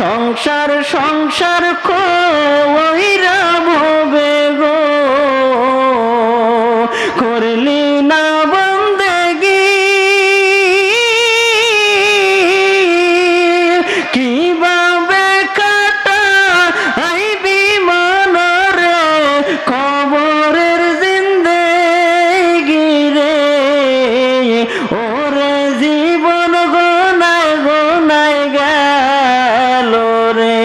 সংসার সংসার কইরা ভবে গো করলি না বন্দেগি কিভাবে কাটা আইবি মনরে কবরের জিন্দেগি রে ওরে জীবন গোনায় গোনায় গেল রে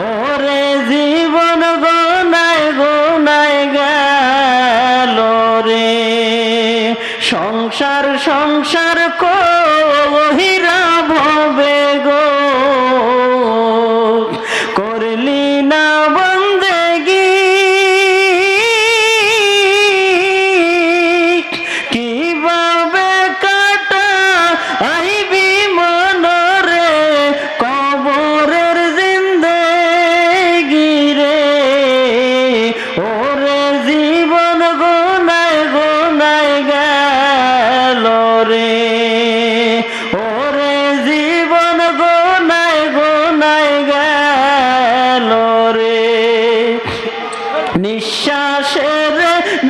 ওরে জীবন গোনায় গোনায় গেল রে সংসার সংসার কহিরা ভবে গো করলি না বন্দেগি কিভাবে কাটা আইবি মনরে কবরের জিন্দেগি রে ওরে জীবন গোনায় গোনায় গেল রে ওরে জীবন গোনায় গোনায় গেল রে নিঃশ্বাসের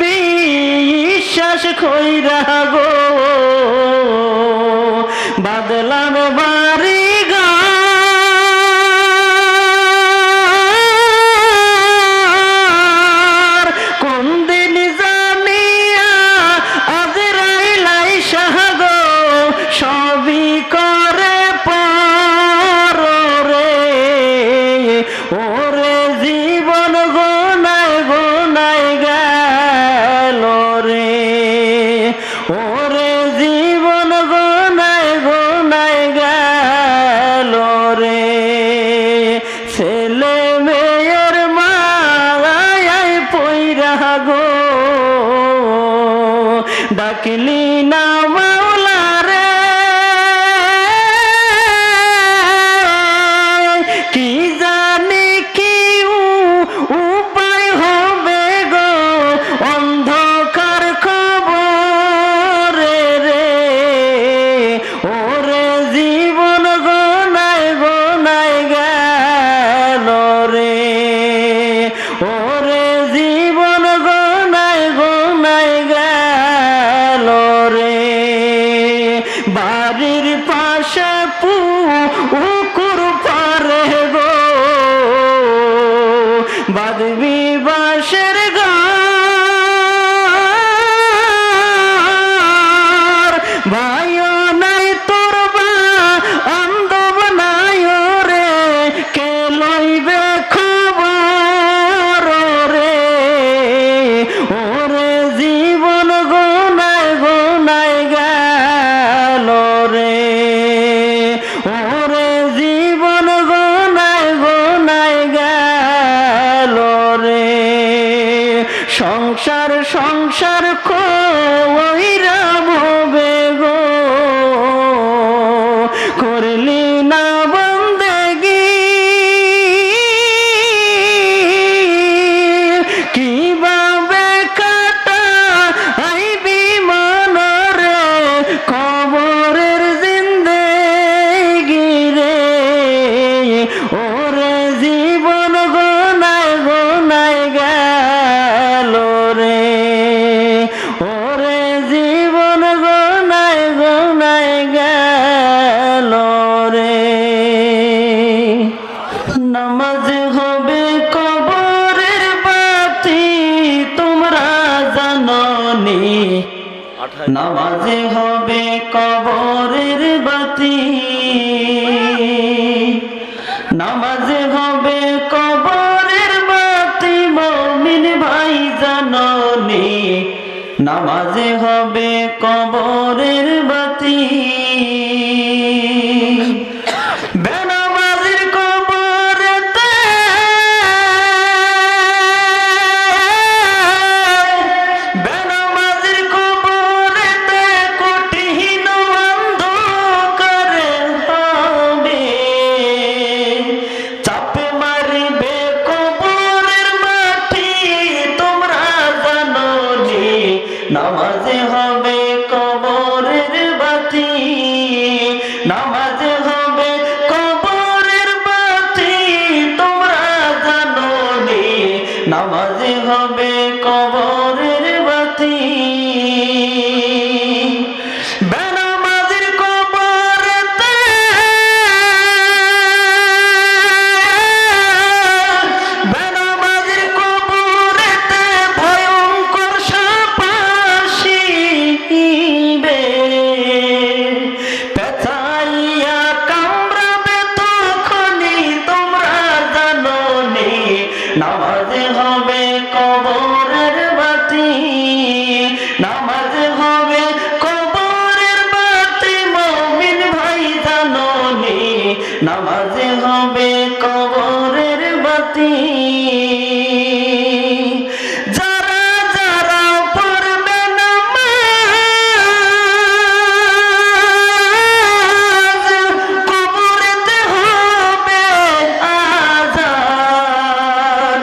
বিশ্বাস কইরা গো বাদলাম বাড়ি ঘর কোন দিন জানিয়া আজরাইলাই শাহ গো সবই করে পর রে ওরে জীবন গোনায় গোনায় গেল রে ওরে জীবন গোনায় গোনায় গেল রে ছেলে মেয়ের মায়ায় পইরা গো ডাকলি না মাওলা রে কি জানি কি উপায় হবে গো অন্ধকার খবরে রে ওরে জীবন গোনায় গোনায় গেল রে ওরে জীবন গোনায় গোনায় গেল রে বাড়ির পাশে পুকুর পারে গো বাদবি বাসের ঘর ভাইও নাই তোর বান্ধব নাই রে কে লইবে খবর রে ওরে জীবন গোনায় গোনায় গেল রে ওরে জীবন গোনায় গোনায় গেল রে সংসার সংসার কইরা ভবে গো করলি না বন্দেগি কিভাবে কাটা আইবি মনরে কবরের জিন্দেগি রে ওরে জীবন গোনায় গোনায় গেল রে ওরে জীবন গোনায় গোনায় গেল রে নামাজ হবে কবরের বাতি তোমরা জাননি নামাজ হবে কবরের বাতি নামাজ হবে কবরের বাতি মুমিন ভাই জাননি নামাজ হবে কবরের বাতি বেনামাজির কবরেতে বেনামাজির কবরেতে কঠিন অন্ধকারে হবে চাপে মারিবে কবরের মাটি তোমরা জানো নি নামাজ হবে কবরের নামাজে হবে কবরের বাতি যারা যারা পড়বে নামাজ কবরেতে হবে আযান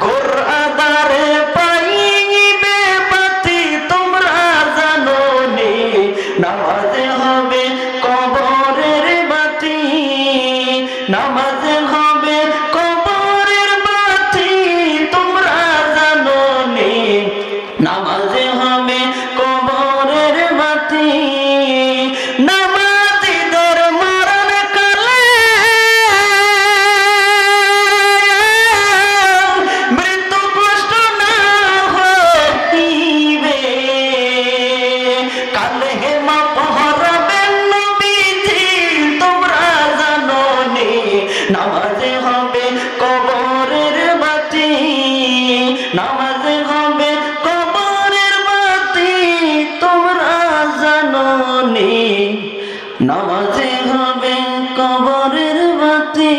গোর আদারে পাইবে বাতি তোমরা জানো নি নামাজে হবে কবরের বাতি নামাজে হবে কবরের বাতি তোমরা জানো নি নামাজে হবে কবরের বাতি নামাজীদের মরণ কালে মৃত্যু কষ্ট না হইবে কালে হেমা পহরাবেন নবীজি তোমরা জানো নি নামাজে হবে কবরের বাতি নামাজে হবে কবরের বাতি তোমরা জানো নি নামাজে হবে কবরের বাতি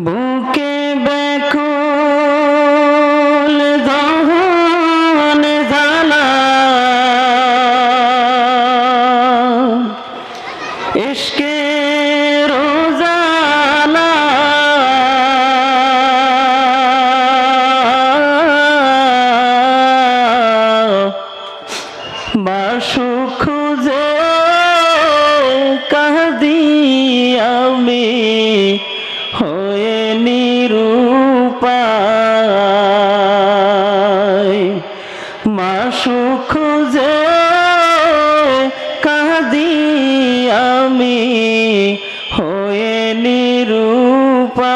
বুকে ব্যাকুল দহন জ্বালা ইশকে রোজালা বাসু খুঁজে কাঁদি আমি হয়ে নিরুপায় মাসু খুঁজে কাঁদি আমি হয়ে নিরুপায়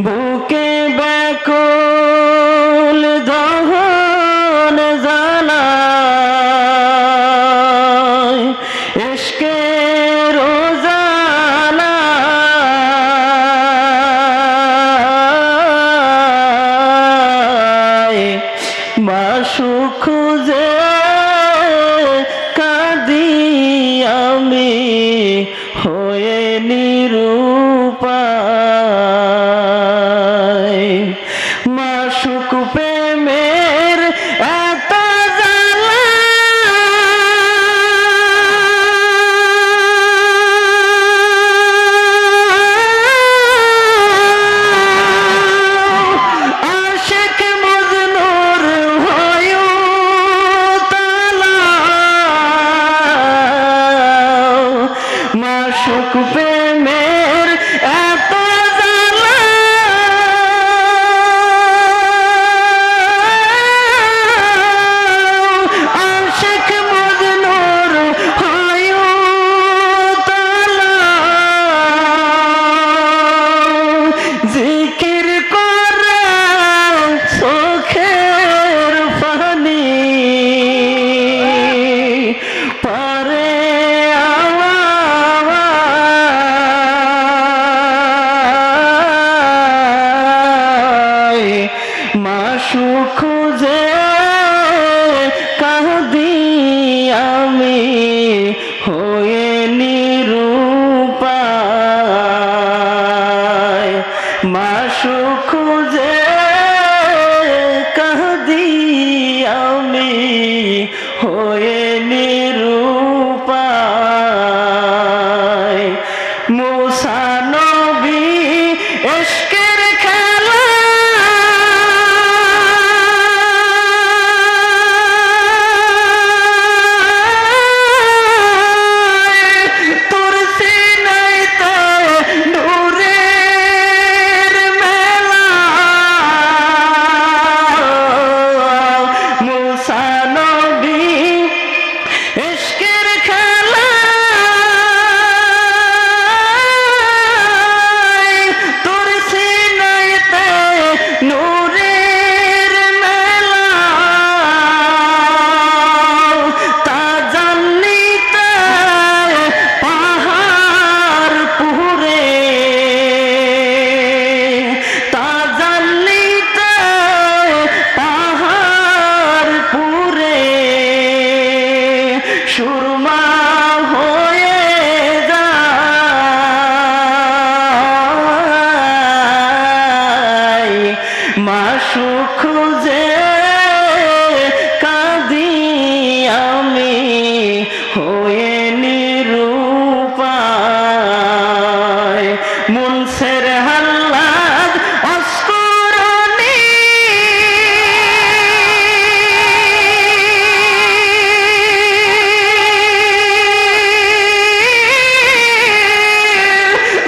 বুকে ব্যাকুল দহন জ্বালা ইশকে রোজালা মাসু খুঁজে কাঁদি আমি হয়ে নিরুপায় মাসুক প্রেমের এত জ্বালা আশিক মজনুর হয়ে তালা মাসুক প্রেমের এত জ্বালা আশিক মজনুর হয়ে তালা জিকির করে চোখের পানি পরে মাসু খুঁজে কাঁদি আমি হয়ে নিরুপায় মাসু খুঁজে কাঁদি আমি হয়ে নিরুপায় মুসা নবী ইশকের খেলা হয়ে নিরূপায় মুনসের হাল্লাদ অস্করণী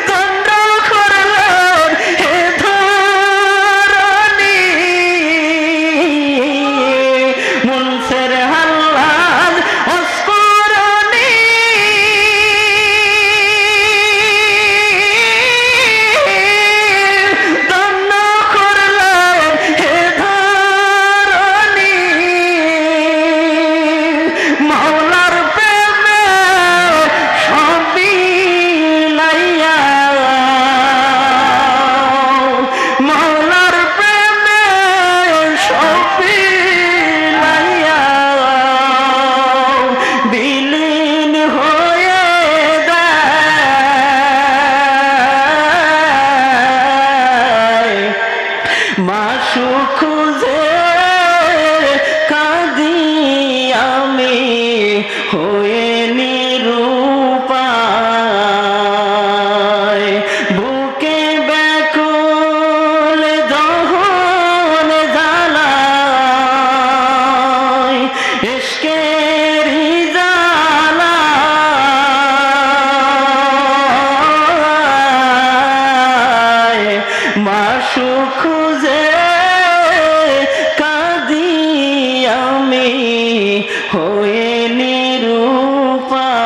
দণ্ড করলেন হে ধরণী মুনসের হাল্লাদ অস্করণী দণ্ড করলেন হে ধরণী মাওলার প্রেমে সবই লাইয়া মাওলার প্রেমে সবই লাইয়া বিলীন হয়ে যায় মাসুক খুঁজে কাঁদি আমি হয়ে নিরূপায় বুকে ব্যাকুল দহন জ্বালায় ইশকেরই জ্বালায় মাসুক খুঁজে কাঁদি আমি হয়ে নিরূপায়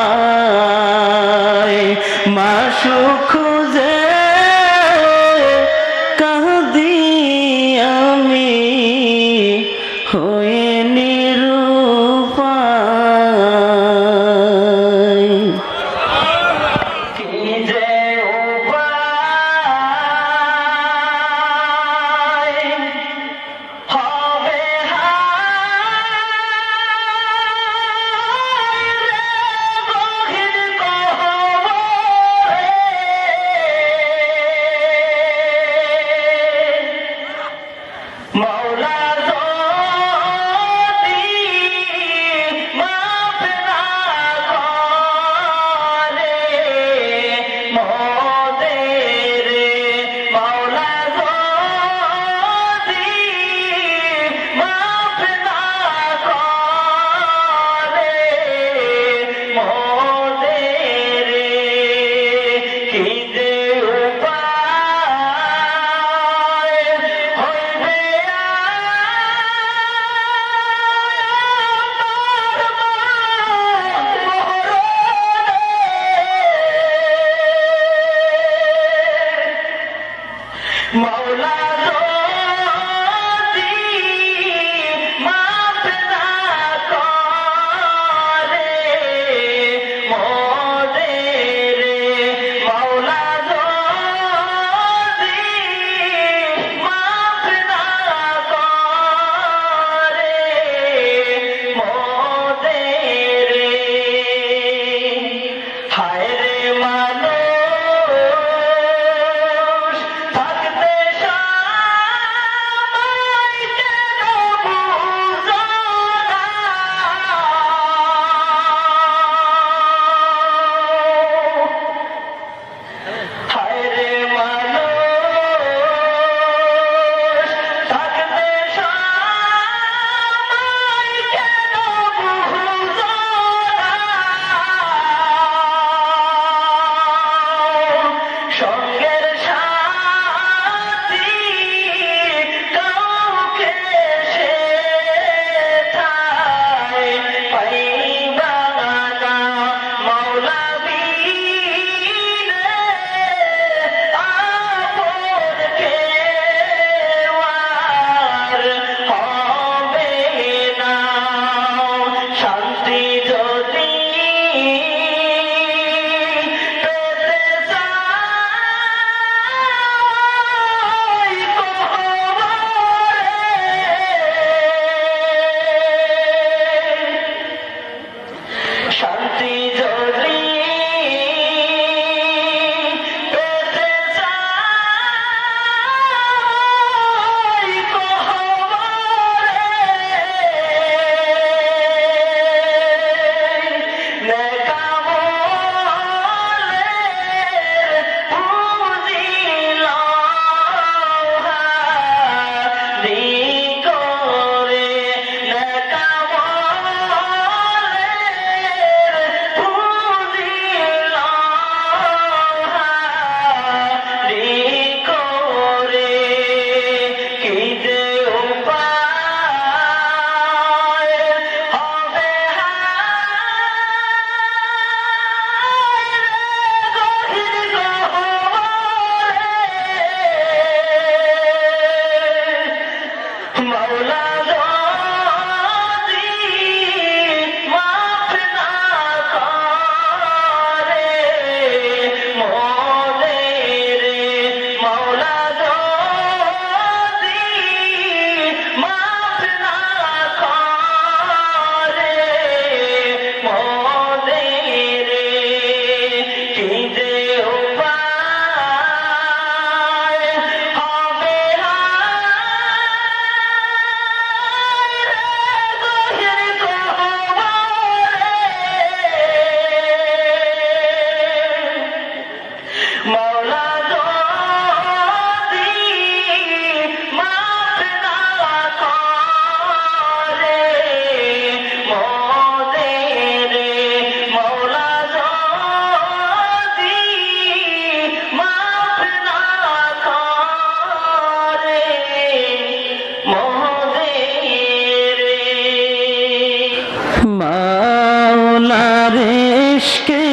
ইশকে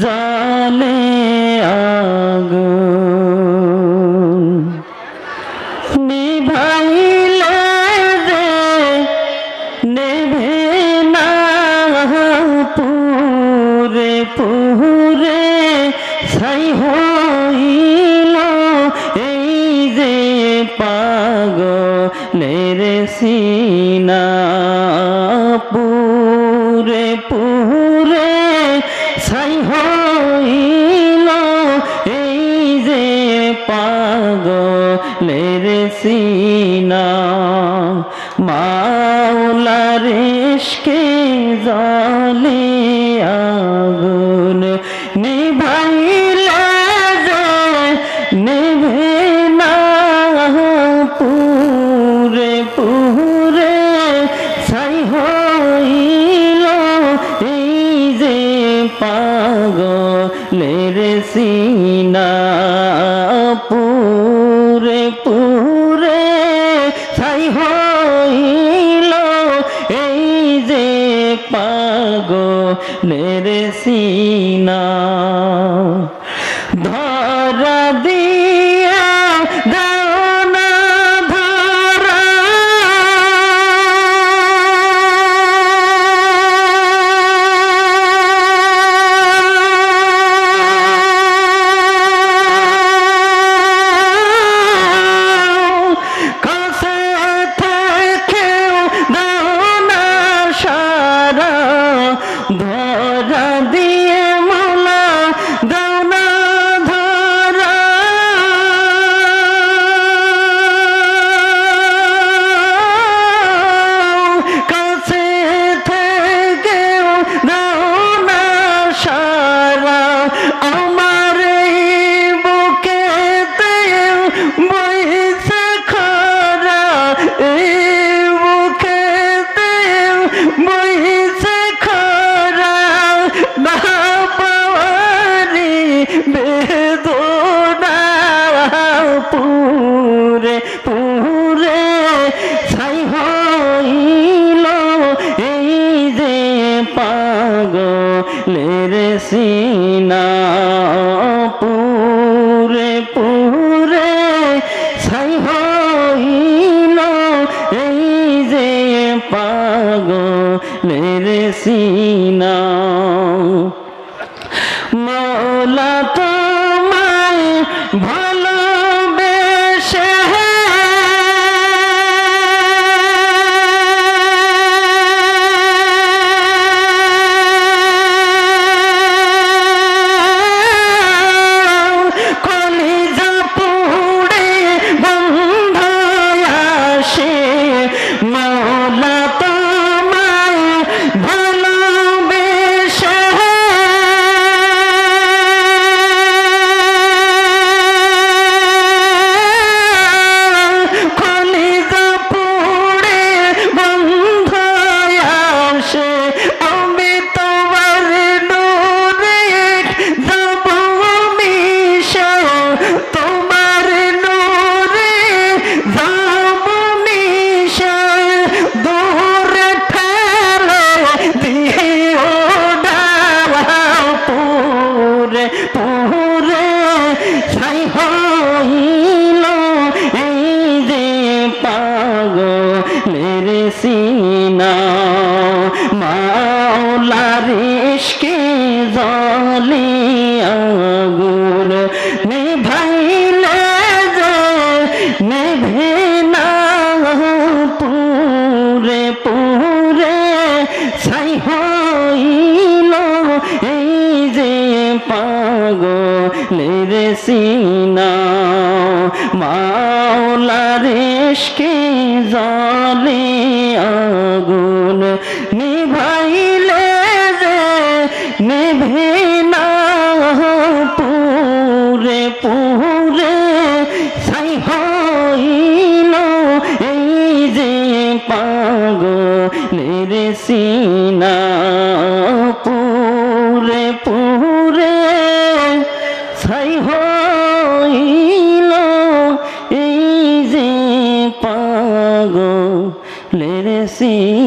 জালে আগুন নিভাইলে যে নেভে না পুরে পুরে ছাই হইল এই যে পাগলের সিনা পুরে পুরে ছাই হইল এই যে পাগলের সিনা মাওলার ইশকে জালে আগুন নিভাইলে যে নেভে না পুরে পুরে ছাই হইল এই যে পাগলের সিনা পুরে পুরে ছাই হইল এই যে পাগলের সিনা ধরা দিয়া দাও না ধরা কাছে থেকেও দাও না সারা ধরা দিয়ে মোলা দাও না ধরা কাছে থেকেও দাও না সারা আমার এই বুকেতেও বইছে খরা এই বুকেতেও বইছে খরা না পাওয়ারি বেদনা পুরে পুরে ছাই হইল এই যে পাগলের সিনা পুরে পুরে ছাই হইল এই যে পাগলের সিনা মৌলা তোমায় ভালোবেসে কলিজা পুড়ে বন্ধ আসে মৌলা তোমায় ভালোবেসে কলিজা পুড়ে বন্ধ আসে আমি তোমার নূরে যাব মিশে তোমার নূরে যাব মিশে দূরে ঠেলে দিও না পুরে পুরে ছাই হইল এই যে পাগলের সিনা মাওলার ইশকে জালে আগুন নিভাইলে যে নেভে না পুরে পুরে ছাই হইল এই যে পাগলের সিনা মাওলার ইশকে জালে আগুন নিভাইলে যে নেভে না পুরে পুরে ছাই হইল এই যে পাগলের সিনা পুরে পুরে ছাই হইল এই যে পাগলের সিনা